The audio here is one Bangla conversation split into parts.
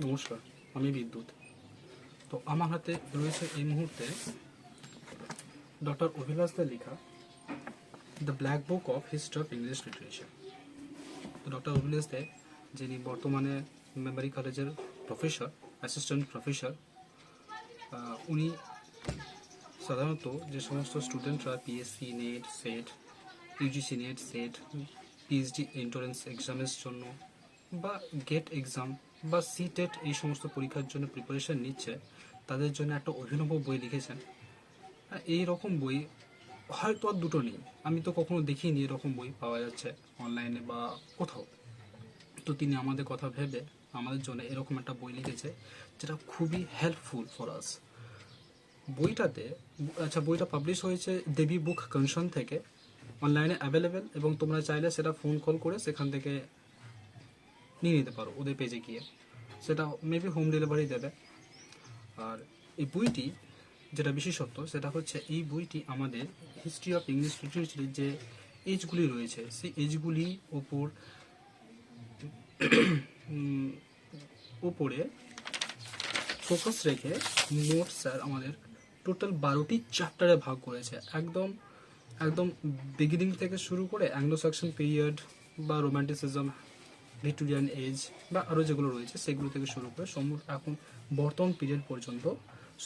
নমস্কার, আমি বিদ্যুৎ। তো আমার হাতে রয়েছে এই মুহূর্তে ডক্টর অভিলাষ দা লেখা the black book of history of English literature. তো ডক্টর অভিলাষ দে, যিনি বর্তমানে মেমরি কলেজের প্রফেসর, অ্যাসিস্ট্যান্ট প্রফেসর, উনি সাধারণত যে সমস্ত স্টুডেন্টরা PSC net set, UGC net set, PhD entrance এক্সামের জন্য বা গেট এক্সাম বা সিটেট এই সমস্ত পরীক্ষার জন্য প্রিপারেশন নিচ্ছে, তাদের জন্য একটা অভিনব বই লিখেছেন। এই রকম বই হয়তো আর দুটো নেই, আমি তো কখনো দেখিনি এরকম বই পাওয়া যাচ্ছে অনলাইনে বা কোথাও। তো তিনি আমাদের কথা ভেবে আমাদের জন্য এরকম একটা বই লিখেছে, যেটা খুবই হেল্পফুল ফর আস। বইটা পাবলিশ হয়েছে দেবী বুক কনসন থেকে, অনলাইনে অ্যাভেলেবেল, এবং তোমরা চাইলে সেটা ফোন কল করে সেখান থেকে নিয়ে নিতে পারো ওদের পেজে গিয়ে। সেটা মেবি হোম ডেলিভারি দেবে। আর এই বইটি যেটা বিশেষত্ব, সেটা হচ্ছে এই বইটি আমাদের হিস্ট্রি অফ ইংলিশ লিটারেচারের যে এজগুলি রয়েছে, সেই এজগুলি উপরে ফোকাস রেখে মোট স্যার আমাদের টোটাল 12টি চ্যাপ্টারে ভাগ করেছে। একদম একদম বিগিনিং থেকে শুরু করে অ্যাংলো সাকশন পিরিয়ড বা রোম্যান্টিসিজম, ভিক্টোরিয়ান এজ বা আরও যেগুলো রয়েছে সেগুলো থেকে শুরু করে এখন বর্তমান পিরিয়ড পর্যন্ত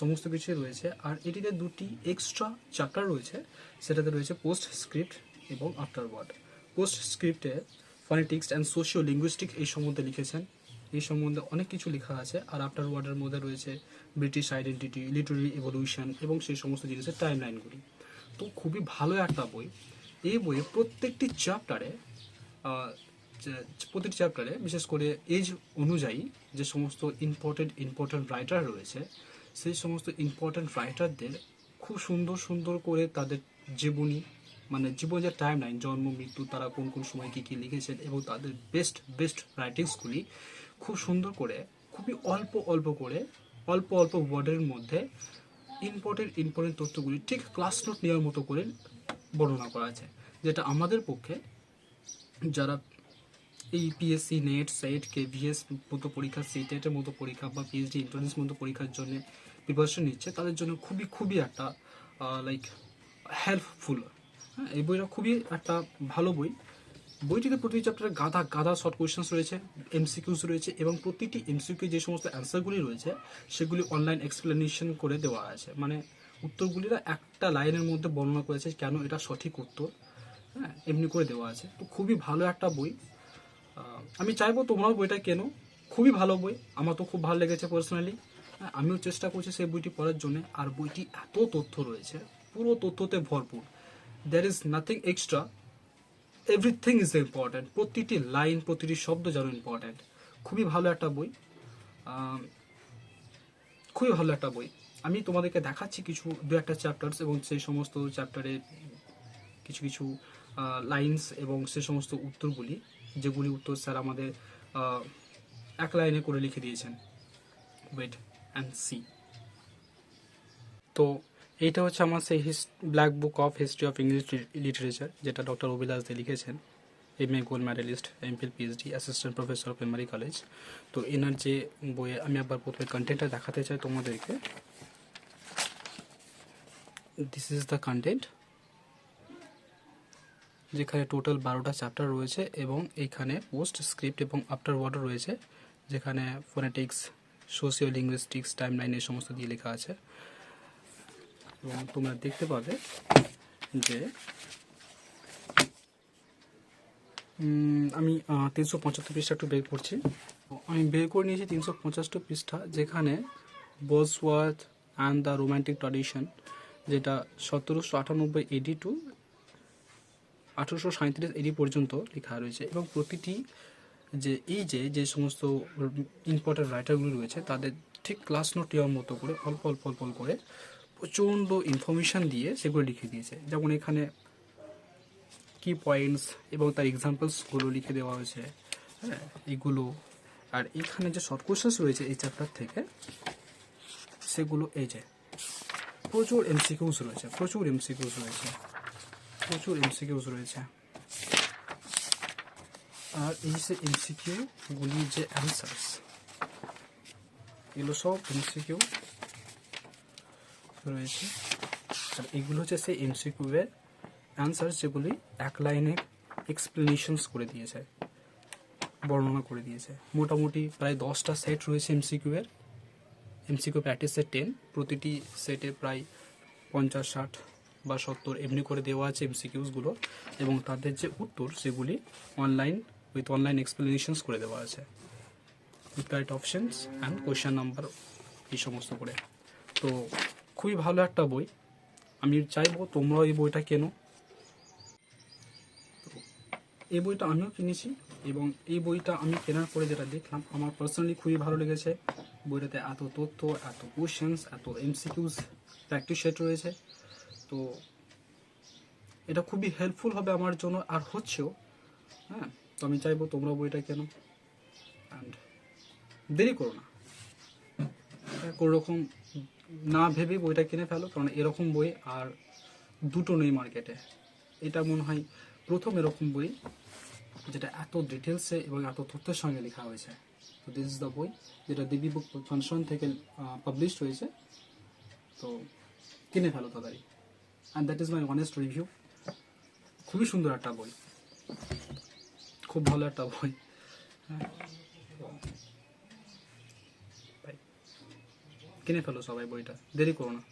সমস্ত কিছুই রয়েছে। আর এটিতে দুটি এক্সট্রা চ্যাপ্টার রয়েছে, সেটাতে রয়েছে পোস্ট স্ক্রিপ্ট এবং আফটার ওয়ার্ড। পোস্ট স্ক্রিপ্টে ফনেটিক্স অ্যান্ড সোশিও লিঙ্গুইস্টিক এই সম্বন্ধে লিখেছেন, এই সম্বন্ধে অনেক কিছু লেখা আছে। আর আফটার ওয়ার্ডের মধ্যে রয়েছে ব্রিটিশ আইডেন্টিটি, লিটারি এভলিউশন এবং সেই সমস্ত জিনিসের টাইম লাইনগুলি। তো খুবই ভালো একটা বই। এই বইয়ে প্রত্যেকটি চ্যাপ্টারে বিশেষ করে এজ অনুযায়ী যে সমস্ত ইম্পর্টেন্ট রাইটার রয়েছে, সেই সমস্ত ইম্পর্টেন্ট রাইটারদের খুব সুন্দর সুন্দর করে তাদের জীবনী, মানে জীবনের যে টাইম লাইন, জন্ম মৃত্যু, তারা কোন কোন সময় কী কী লিখেছেন এবং তাদের বেস্ট রাইটিংসগুলি খুব সুন্দর করে, খুবই অল্প অল্প ওয়ার্ডের মধ্যে ইম্পর্টেন্ট তথ্যগুলি ঠিক ক্লাস নোট নেওয়ার মতো করে বর্ণনা করা আছে, যেটা আমাদের পক্ষে যারা এই পিএসসি নেট সেট কেভিএস মতো পরীক্ষা, সিটেটের মতো পরীক্ষা বা পিএইচডি এন্ট্রান্স মতো পরীক্ষার জন্য প্রিপারেশন নিচ্ছে, তাদের জন্য খুবই একটা হেল্পফুল। হ্যাঁ, এই বইটা খুবই একটা ভালো বই। বইটিতে প্রতিটি চ্যাপ্টারে গাদা শর্ট কোয়েশ্চেন্স রয়েছে, এমসিকিউস রয়েছে, এবং প্রতিটি এমসিকিউ যে সমস্ত অ্যান্সারগুলি রয়েছে সেগুলি অনলাইন এক্সপ্লেনেশন করে দেওয়া আছে, মানে উত্তরগুলিরা একটা লাইনের মধ্যে বর্ণনা করেছে কেন এটা সঠিক উত্তর। হ্যাঁ, এমনি করে দেওয়া আছে। তো খুবই ভালো একটা বই। আমি চাইবো তোমরাও বইটা কেনো, খুবই ভালো বই, আমার তো খুব ভালো লেগেছে পার্সোনালি। আমিও চেষ্টা করছি সেই বইটি পড়ার জন্য। আর বইটি এত তথ্য রয়েছে, পুরো তথ্যতে ভরপুর, there is nothing extra, everything is important, প্রতিটি লাইন প্রতিটি শব্দ যেন ইম্পর্ট্যান্ট। খুবই ভালো একটা বই, খুবই ভালো একটা বই। আমি তোমাদেরকে দেখাচ্ছি দু একটা চ্যাপ্টার্স এবং সেই সমস্ত চ্যাপ্টারে কিছু লাইন্স এবং সে সমস্ত উত্তরগুলি, যেগুলি উত্তর স্যার আমাদের এক লাইনে করে লিখে দিয়েছেন। Wait and see. তো এইটা হচ্ছে আমার সেই black book of history of English literature, যেটা ডক্টর অভিলাষ দে লিখেছেন, MA gold medallist, MPhil PhD, assistant professor of Memari college. তো এনার যে বইয়ে আমি একবার প্রথমে কন্টেন্টটা দেখাতে চাই তোমাদেরকে। দিস ইজ দ্য কন্টেন্ট, যেখানে টোটাল 12টা চ্যাপ্টার রয়েছে এবং এইখানে পোস্ট স্ক্রিপ্ট এবং আফটার ওয়ার্ডও রয়েছে, যেখানে phonetics, socio linguistics, time line এই সমস্ত দিয়ে লেখা আছে। এবং তোমরা দেখতে পাবে যে আমি 375 পৃষ্ঠা একটু বের করছি। আমি বের করে নিয়েছি 350 পৃষ্ঠা, যেখানে বসওয়ার্থ অ্যান্ড দ্য রোম্যান্টিক ট্র্যাডিশন, যেটা 1798 এডি টু 1837 এডি পর্যন্ত লেখা রয়েছে। এবং প্রতিটি যে সমস্ত ইম্পর্টেন্ট রাইটারগুলি রয়েছে, তাদের ঠিক ক্লাস নোট নেওয়ার মতো করে অল্প করে প্রচণ্ড ইনফরমেশান দিয়ে সেগুলো লিখে দিয়েছে। যেমন এখানে কি পয়েন্টস এবং তার এক্সাম্পলসগুলো লিখে দেওয়া হয়েছে। হ্যাঁ, এগুলো। আর এখানে যে শর্ট কোয়েশ্চেন্স রয়েছে এই চ্যাপ্টার থেকে, সেগুলো এই যে প্রচুর এমসিকিউস রয়েছে। আর এই যে এমসিকিউগুলির যে অ্যান্সার্স, এগুলো সব এমসিকিউ রয়েছে, আর এগুলো হচ্ছে সেই এমসিকিউ এর অ্যান্সার যেগুলি এক লাইনে এক্সপ্লেনেশনস করে দিয়েছে, বর্ণনা করে দিয়েছে। মোটামুটি প্রায় 10টা সেট রয়েছে এমসিকিউ এর, এমসিকিউ প্র্যাকটিস সেট 10, প্রতিটি সেটে প্রায় 50, 60 বা 70 এমনি করে দেওয়া আছে এমসিকিউসগুলো, এবং তাদের যে উত্তর সেগুলি অনলাইন উইথ অনলাইন এক্সপ্লেনেশনস করে দেওয়া আছে, with right options and question number এই সমস্ত করে। তো খুবই ভালো একটা বই, আমি চাইবো তোমরাও এই বইটা কেনো। এই বইটা আমিও কিনেছি, এবং এই বইটা আমি কেনার পরে যেটা দেখলাম আমার পার্সোনালি খুবই ভালো লেগেছে। বইটাতে এত তথ্য, এত কোয়েশ্চেন্স, এত এমসিকিউস প্র্যাকটিস সেট রয়েছে। তো এটা খুবই হেল্পফুল হবে আমার জন্য, আর হচ্ছেও। হ্যাঁ, তো আমি চাইবো তোমরা বইটা কেনো, অ্যান্ড দেরি করো না, কোনো রকম না ভেবে বইটা কিনে ফেলো, কারণ এরকম বই আর দুটো নেই মার্কেটে। এটা মনে হয় প্রথম এরকম বই যেটা এত ডিটেলসে এবং এত তথ্যের সঙ্গে লেখা হয়েছে। তো দিস ইজ দ্য বই, যেটা দিবি বুক ফাংশন থেকে পাবলিশড হয়েছে। তো কিনে ফেলো তাড়াতাড়ি, and that is my honest review. খুবই সুন্দর একটা বই, খুব ভালো একটা বই। হ্যাঁ, কিনে ফেলো সবাই বইটা, দেরি করো না।